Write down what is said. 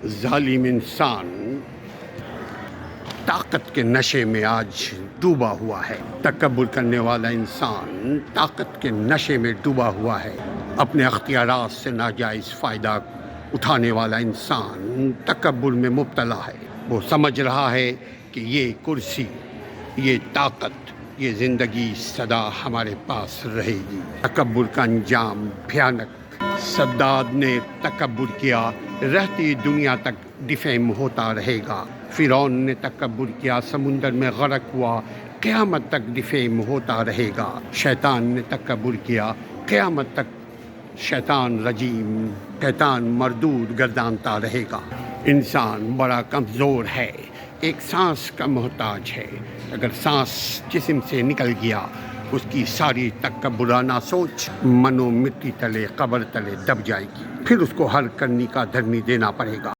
ظالم انسان طاقت کے نشے میں آج ڈوبا ہوا ہے۔ تکبر کرنے والا انسان طاقت کے نشے میں ڈوبا ہوا ہے۔ اپنے اختیارات سے ناجائز فائدہ اٹھانے والا انسان تکبر میں مبتلا ہے۔ وہ سمجھ رہا ہے کہ یہ کرسی، یہ طاقت، یہ زندگی سدا ہمارے پاس رہے گی۔ تکبر کا انجام بھیانک۔ صداد نے تکبر کیا، رہتی دنیا تک ڈیفیم ہوتا رہے گا۔ فرعون نے تکبر کیا، سمندر میں غرق ہوا، قیامت تک ڈیفیم ہوتا رہے گا۔ شیطان نے تکبر کیا، قیامت تک شیطان رجیم، شیطان مردود گردانتا رہے گا۔ انسان بڑا کمزور ہے، ایک سانس کا محتاج ہے۔ اگر سانس جسم سے نکل گیا، اس کی ساری تکبرانہ سوچ منو مٹی تلے، قبر تلے دب جائے گی۔ پھر اس کو حل کرنے کا دھرنی دینا پڑے گا۔